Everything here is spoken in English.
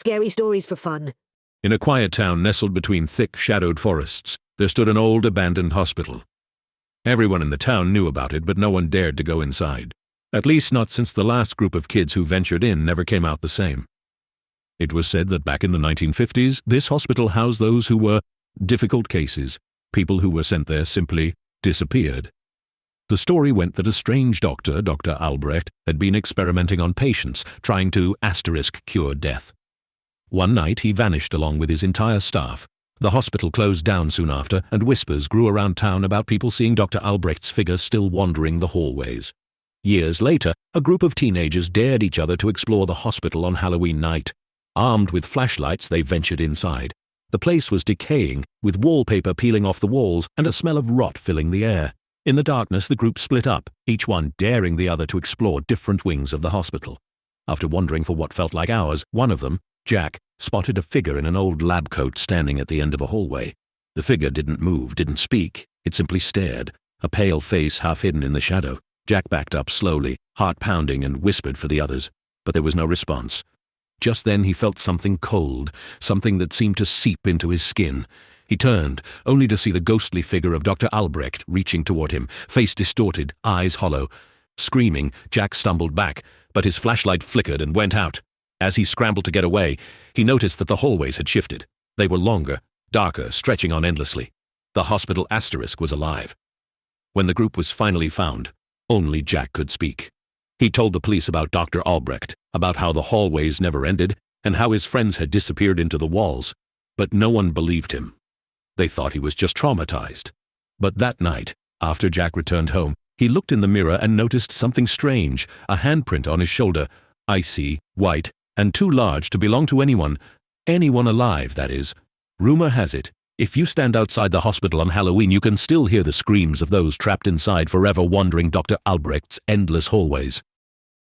Scary stories for fun. In a quiet town nestled between thick, shadowed forests, there stood an old, abandoned hospital. Everyone in the town knew about it, but no one dared to go inside. At least not since the last group of kids who ventured in never came out the same. It was said that back in the 1950s, this hospital housed those who were difficult cases. People who were sent there simply disappeared. The story went that a strange doctor, Dr. Albrecht, had been experimenting on patients, trying to *cure death. One night he vanished along with his entire staff. The hospital closed down soon after, and whispers grew around town about people seeing Dr. Albrecht's figure still wandering the hallways. Years later, a group of teenagers dared each other to explore the hospital on Halloween night. Armed with flashlights, they ventured inside. The place was decaying, with wallpaper peeling off the walls and a smell of rot filling the air. In the darkness, the group split up, each one daring the other to explore different wings of the hospital. After wandering for what felt like hours, one of them, Jack, spotted a figure in an old lab coat standing at the end of a hallway. The figure didn't move, didn't speak. It simply stared, a pale face half hidden in the shadow. Jack backed up slowly, heart pounding, and whispered for the others, but there was no response. Just then he felt something cold, something that seemed to seep into his skin. He turned, only to see the ghostly figure of Dr. Albrecht reaching toward him, face distorted, eyes hollow. Screaming, Jack stumbled back, but his flashlight flickered and went out. As he scrambled to get away, he noticed that the hallways had shifted. They were longer, darker, stretching on endlessly. The hospital asterisk was alive. When the group was finally found, only Jack could speak. He told the police about Dr. Albrecht, about how the hallways never ended, and how his friends had disappeared into the walls. But no one believed him. They thought he was just traumatized. But that night, after Jack returned home, he looked in the mirror and noticed something strange, a handprint on his shoulder, icy, white, and too large to belong to anyone alive, that is. Rumor has it, if you stand outside the hospital on Halloween, you can still hear the screams of those trapped inside forever wandering Dr. Albrecht's endless hallways.